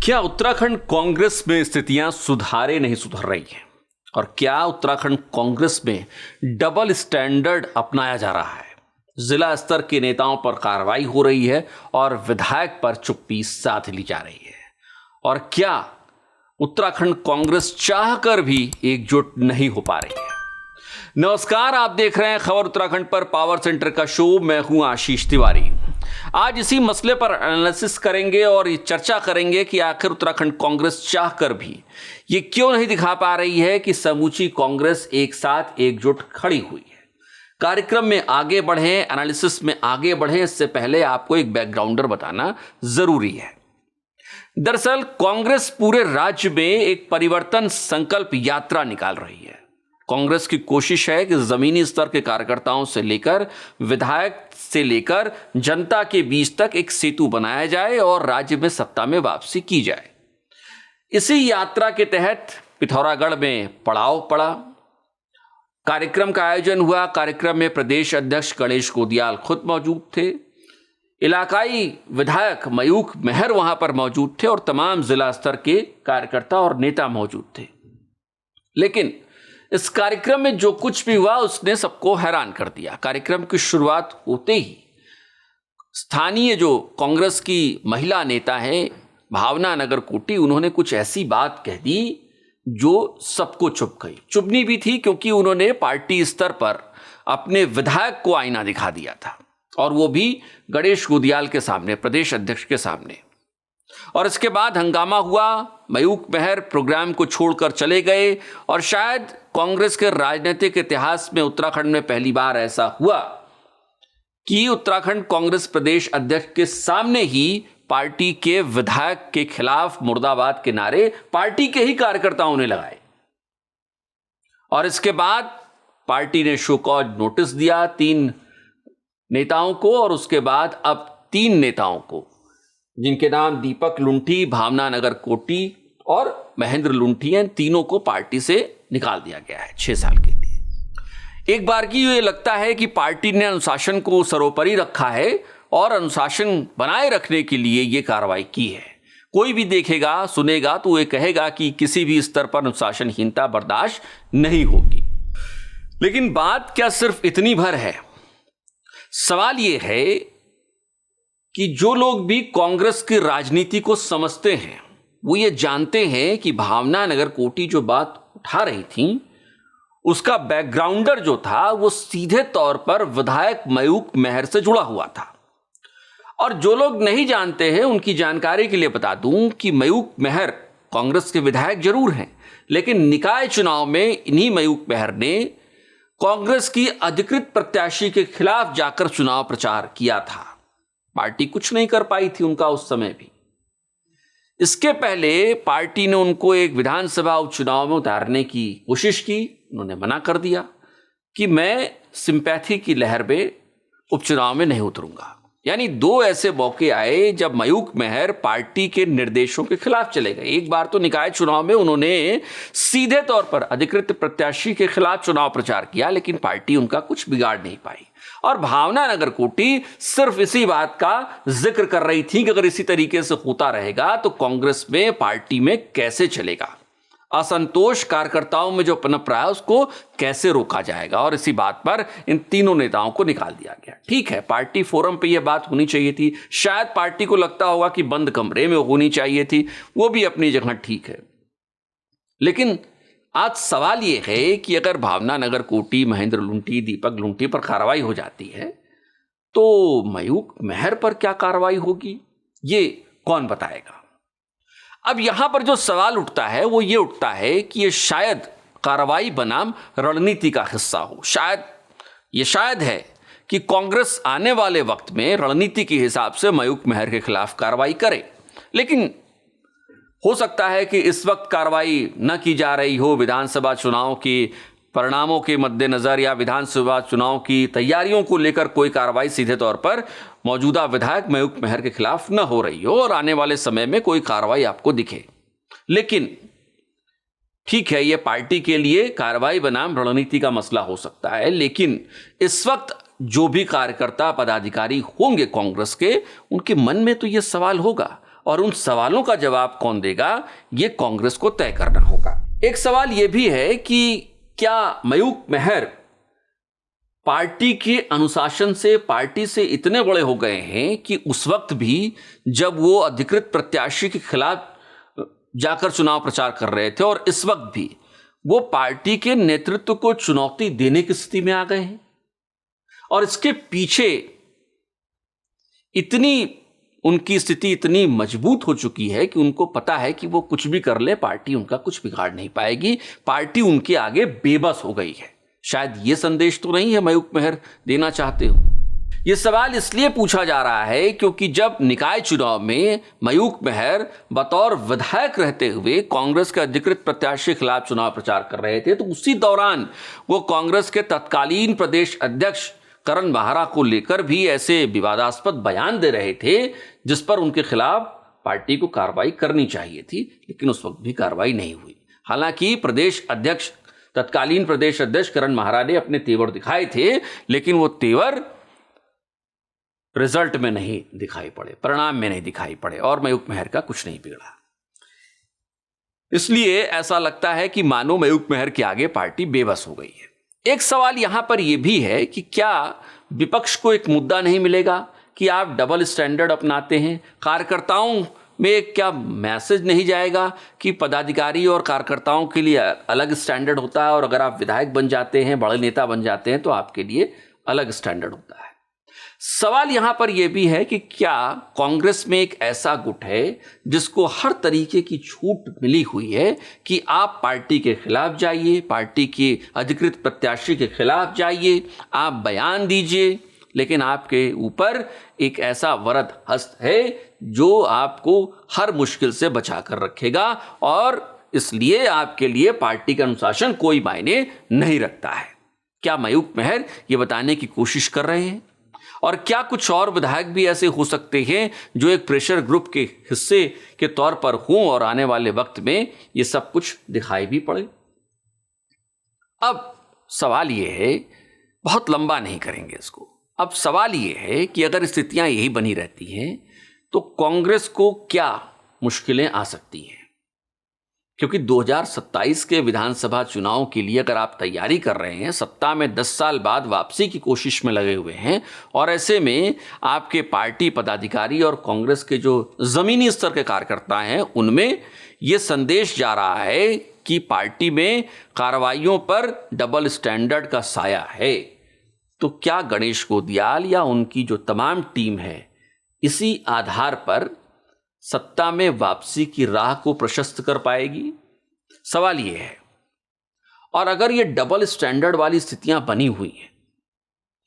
क्या उत्तराखंड कांग्रेस में स्थितियां सुधारे नहीं सुधर रही हैं? और क्या उत्तराखंड कांग्रेस में डबल स्टैंडर्ड अपनाया जा रहा है? जिला स्तर के नेताओं पर कार्रवाई हो रही है और विधायक पर चुप्पी साध ली जा रही है। और क्या उत्तराखंड कांग्रेस चाहकर भी एकजुट नहीं हो पा रही है? नमस्कार, आप देख रहे हैं खबर उत्तराखंड पर पावर सेंटर का शो। मैं हूं आशीष तिवारी। आज इसी मसले पर एनालिसिस करेंगे और ये चर्चा करेंगे कि आखिर उत्तराखंड कांग्रेस चाहकर भी ये क्यों नहीं दिखा पा रही है कि समूची कांग्रेस एक साथ एकजुट खड़ी हुई है। कार्यक्रम में आगे बढ़े, एनालिसिस में आगे बढ़े, इससे पहले आपको एक बैकग्राउंडर बताना जरूरी है। दरअसल कांग्रेस पूरे राज्य में एक परिवर्तन संकल्प यात्रा निकाल रही है। कांग्रेस की कोशिश है कि जमीनी स्तर के कार्यकर्ताओं से लेकर विधायक से लेकर जनता के बीच तक एक सेतु बनाया जाए और राज्य में सत्ता में वापसी की जाए। इसी यात्रा के तहत पिथौरागढ़ में पड़ाव पड़ा। कार्यक्रम का आयोजन हुआ। कार्यक्रम में प्रदेश अध्यक्ष गणेश गोदियाल खुद मौजूद थे। इलाकाई विधायक मयूख मेहर वहां पर मौजूद थे और तमाम जिला स्तर के कार्यकर्ता और नेता मौजूद थे। लेकिन इस कार्यक्रम में जो कुछ भी हुआ उसने सबको हैरान कर दिया। कार्यक्रम की शुरुआत होते ही स्थानीय जो कांग्रेस की महिला नेता हैं भावना नगरकोटी, उन्होंने कुछ ऐसी बात कह दी जो सबको चुभ गई। चुभनी भी थी क्योंकि उन्होंने पार्टी स्तर पर अपने विधायक को आईना दिखा दिया था और वो भी गणेश गोदियाल के सामने, प्रदेश अध्यक्ष के सामने। और इसके बाद हंगामा हुआ। मयूख मेहर प्रोग्राम को छोड़कर चले गए और शायद कांग्रेस के राजनीतिक इतिहास में उत्तराखंड में पहली बार ऐसा हुआ कि उत्तराखंड कांग्रेस प्रदेश अध्यक्ष के सामने ही पार्टी के विधायक के खिलाफ मुर्दाबाद के नारे पार्टी के ही कार्यकर्ताओं ने लगाए। और इसके बाद पार्टी ने शो कॉज नोटिस दिया 3 नेताओं को और उसके बाद अब 3 नेताओं को, जिनके नाम दीपक लुंठी, भावना नगरकोटी और महेंद्र लुंठी हैं, तीनों को पार्टी से निकाल दिया गया है 6 साल के लिए। एक बार की ये लगता है कि पार्टी ने अनुशासन को सर्वोपरि रखा है और अनुशासन बनाए रखने के लिए ये कार्रवाई की है। कोई भी देखेगा, सुनेगा तो ये कहेगा कि किसी भी स्तर पर अनुशासनहीनता बर्दाश्त नहीं होगी। लेकिन बात क्या सिर्फ इतनी भर है? सवाल ये है कि जो लोग भी कांग्रेस की राजनीति को समझते हैं वो ये जानते हैं कि भावना नगरकोटी जो बात उठा रही थी उसका बैकग्राउंडर जो था वो सीधे तौर पर विधायक मयूख मेहर से जुड़ा हुआ था। और जो लोग नहीं जानते हैं उनकी जानकारी के लिए बता दूं कि मयूख मेहर कांग्रेस के विधायक जरूर हैं, लेकिन निकाय चुनाव में इन्हीं मयूख मेहर ने कांग्रेस की अधिकृत प्रत्याशी के खिलाफ जाकर चुनाव प्रचार किया था। पार्टी कुछ नहीं कर पाई थी उनका उस समय भी। इसके पहले पार्टी ने उनको एक विधानसभा उपचुनाव में उतारने की कोशिश की। उन्होंने मना कर दिया कि मैं सिंपैथी की लहर में उपचुनाव में नहीं उतरूंगा। यानी 2 ऐसे मौके आए जब मयूख मेहर पार्टी के निर्देशों के खिलाफ चले गए। एक बार तो निकाय चुनाव में उन्होंने सीधे तौर पर अधिकृत प्रत्याशी के खिलाफ चुनाव प्रचार किया, लेकिन पार्टी उनका कुछ बिगाड़ नहीं पाई। और भावना नगरकोटी सिर्फ इसी बात का जिक्र कर रही थी कि अगर इसी तरीके से होता रहेगा तो कांग्रेस में, पार्टी में कैसे चलेगा, असंतोष कार्यकर्ताओं में जो पनप रहा है उसको कैसे रोका जाएगा। और इसी बात पर इन तीनों नेताओं को निकाल दिया गया। ठीक है, पार्टी फोरम पे यह बात होनी चाहिए थी। शायद पार्टी को लगता होगा कि बंद कमरे में होनी चाहिए थी, वो भी अपनी जगह ठीक है। लेकिन आज सवाल यह है कि अगर भावना नगरकोटी, महेंद्र लुंठी, दीपक लुंठी पर कार्रवाई हो जाती है तो मयूख मेहर पर क्या कार्रवाई होगी, ये कौन बताएगा? अब यहां पर जो सवाल उठता है वो ये उठता है कि ये शायद कार्रवाई बनाम रणनीति का हिस्सा हो। शायद है कि कांग्रेस आने वाले वक्त में रणनीति के हिसाब से मयूख मेहर के खिलाफ कार्रवाई करे। लेकिन हो सकता है कि इस वक्त कार्रवाई न की जा रही हो, विधानसभा चुनाव के परिणामों के मद्देनजर या विधानसभा चुनाव की तैयारियों को लेकर कोई कार्रवाई सीधे तौर पर मौजूदा विधायक मयूख मेहर के खिलाफ न हो रही हो और आने वाले समय में कोई कार्रवाई आपको दिखे। लेकिन ठीक है, यह पार्टी के लिए कार्रवाई बनाम रणनीति का मसला हो सकता है, लेकिन इस वक्त जो भी कार्यकर्ता पदाधिकारी होंगे कांग्रेस के, उनके मन में तो यह सवाल होगा और उन सवालों का जवाब कौन देगा, ये कांग्रेस को तय करना होगा। एक सवाल यह भी है कि क्या मयूख मेहर पार्टी के अनुशासन से, पार्टी से इतने बड़े हो गए हैं कि उस वक्त भी जब वो अधिकृत प्रत्याशी के खिलाफ जाकर चुनाव प्रचार कर रहे थे और इस वक्त भी वो पार्टी के नेतृत्व को चुनौती देने की स्थिति में आ गए हैं, और इसके पीछे इतनी उनकी स्थिति इतनी मजबूत हो चुकी है कि उनको पता है कि वो कुछ भी कर ले, पार्टी उनका कुछ बिगाड़ नहीं पाएगी, पार्टी उनके आगे बेबस हो गई है। शायद ये संदेश तो नहीं है मयूख मेहर देना चाहते हो। ये सवाल इसलिए पूछा जा रहा है क्योंकि जब निकाय चुनाव में मयूख मेहर बतौर विधायक रहते हुए कांग्रेस के अधिकृत प्रत्याशी के खिलाफ चुनाव प्रचार कर रहे थे, तो उसी दौरान वो कांग्रेस के तत्कालीन प्रदेश अध्यक्ष करण माहरा को लेकर भी ऐसे विवादास्पद बयान दे रहे थे जिस पर उनके खिलाफ पार्टी को कार्रवाई करनी चाहिए थी, लेकिन उस वक्त भी कार्रवाई नहीं हुई। हालांकि तत्कालीन प्रदेश अध्यक्ष करण माहरा ने अपने तेवर दिखाए थे, लेकिन वो तेवर रिजल्ट में नहीं दिखाई पड़े, परिणाम में नहीं दिखाई पड़े, और मयूख मेहर का कुछ नहीं बिगड़ा। इसलिए ऐसा लगता है कि मानो मयूख मेहर के आगे पार्टी बेबस हो गई है। एक सवाल यहां पर यह भी है कि क्या विपक्ष को एक मुद्दा नहीं मिलेगा कि आप डबल स्टैंडर्ड अपनाते हैं? कार्यकर्ताओं में क्या मैसेज नहीं जाएगा कि पदाधिकारी और कार्यकर्ताओं के लिए अलग स्टैंडर्ड होता है, और अगर आप विधायक बन जाते हैं, बड़े नेता बन जाते हैं, तो आपके लिए अलग स्टैंडर्ड होता है? सवाल यहां पर यह भी है कि क्या कांग्रेस में एक ऐसा गुट है जिसको हर तरीके की छूट मिली हुई है कि आप पार्टी के खिलाफ जाइए, पार्टी के अधिकृत प्रत्याशी के खिलाफ जाइए, आप बयान दीजिए, लेकिन आपके ऊपर एक ऐसा वरद हस्त है जो आपको हर मुश्किल से बचा कर रखेगा, और इसलिए आपके लिए पार्टी का अनुशासन कोई मायने नहीं रखता है? क्या मयूख मेहर ये बताने की कोशिश कर रहे हैं? और क्या कुछ और विधायक भी ऐसे हो सकते हैं जो एक प्रेशर ग्रुप के हिस्से के तौर पर हों और आने वाले वक्त में ये सब कुछ दिखाई भी पड़े? अब सवाल ये है, बहुत लंबा नहीं करेंगे इसको, अब सवाल ये है कि अगर स्थितियां यही बनी रहती हैं तो कांग्रेस को क्या मुश्किलें आ सकती हैं? क्योंकि 2027 के विधानसभा चुनाव के लिए अगर आप तैयारी कर रहे हैं, सत्ता में 10 साल बाद वापसी की कोशिश में लगे हुए हैं, और ऐसे में आपके पार्टी पदाधिकारी और कांग्रेस के जो जमीनी स्तर के कार्यकर्ता हैं उनमें ये संदेश जा रहा है कि पार्टी में कार्रवाइयों पर डबल स्टैंडर्ड का साया है, तो क्या गणेश गोदियाल या उनकी जो तमाम टीम है इसी आधार पर सत्ता में वापसी की राह को प्रशस्त कर पाएगी? सवाल यह है। और अगर ये डबल स्टैंडर्ड वाली स्थितियां बनी हुई हैं,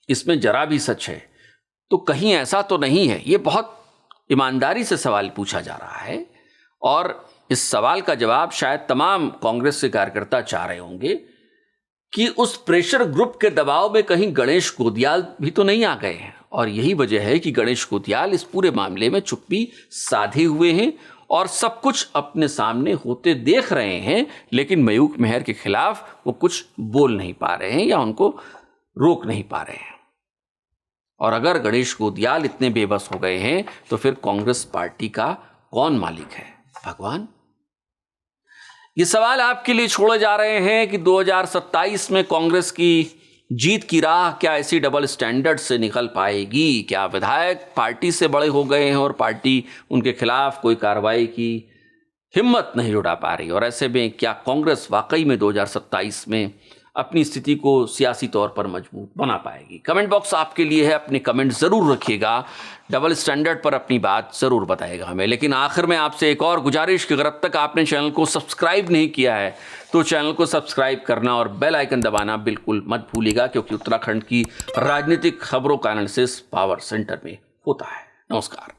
इसमें जरा भी सच है, तो कहीं ऐसा तो नहीं है? ये बहुत ईमानदारी से सवाल पूछा जा रहा है, और इस सवाल का जवाब शायद तमाम कांग्रेस के कार्यकर्ता चाह रहे होंगे कि उस प्रेशर ग्रुप के दबाव में कहीं गणेश गोदियाल भी तो नहीं आ गए हैं। और यही वजह है कि गणेश गोदियाल इस पूरे मामले में चुप्पी साधे हुए हैं और सब कुछ अपने सामने होते देख रहे हैं, लेकिन मयूख मेहर के खिलाफ वो कुछ बोल नहीं पा रहे हैं या उनको रोक नहीं पा रहे हैं। और अगर गणेश गोदियाल इतने बेबस हो गए हैं तो फिर कांग्रेस पार्टी का कौन मालिक है? भगवान? ये सवाल आपके लिए छोड़े जा रहे हैं कि 2027 में कांग्रेस की जीत की राह क्या ऐसी डबल स्टैंडर्ड से निकल पाएगी? क्या विधायक पार्टी से बड़े हो गए हैं और पार्टी उनके खिलाफ कोई कार्रवाई की हिम्मत नहीं जुटा पा रही? और ऐसे में क्या कांग्रेस वाकई में 2027 में अपनी स्थिति को सियासी तौर पर मजबूत बना पाएगी? कमेंट बॉक्स आपके लिए है, अपने कमेंट ज़रूर रखिएगा, डबल स्टैंडर्ड पर अपनी बात ज़रूर बताएगा हमें। लेकिन आखिर में आपसे एक और गुजारिश कि अगर अब तक आपने चैनल को सब्सक्राइब नहीं किया है तो चैनल को सब्सक्राइब करना और बेल आइकन दबाना बिल्कुल मत भूलिएगा, क्योंकि उत्तराखंड की राजनीतिक खबरों का एनालिसिस पावर सेंटर में होता है। नमस्कार।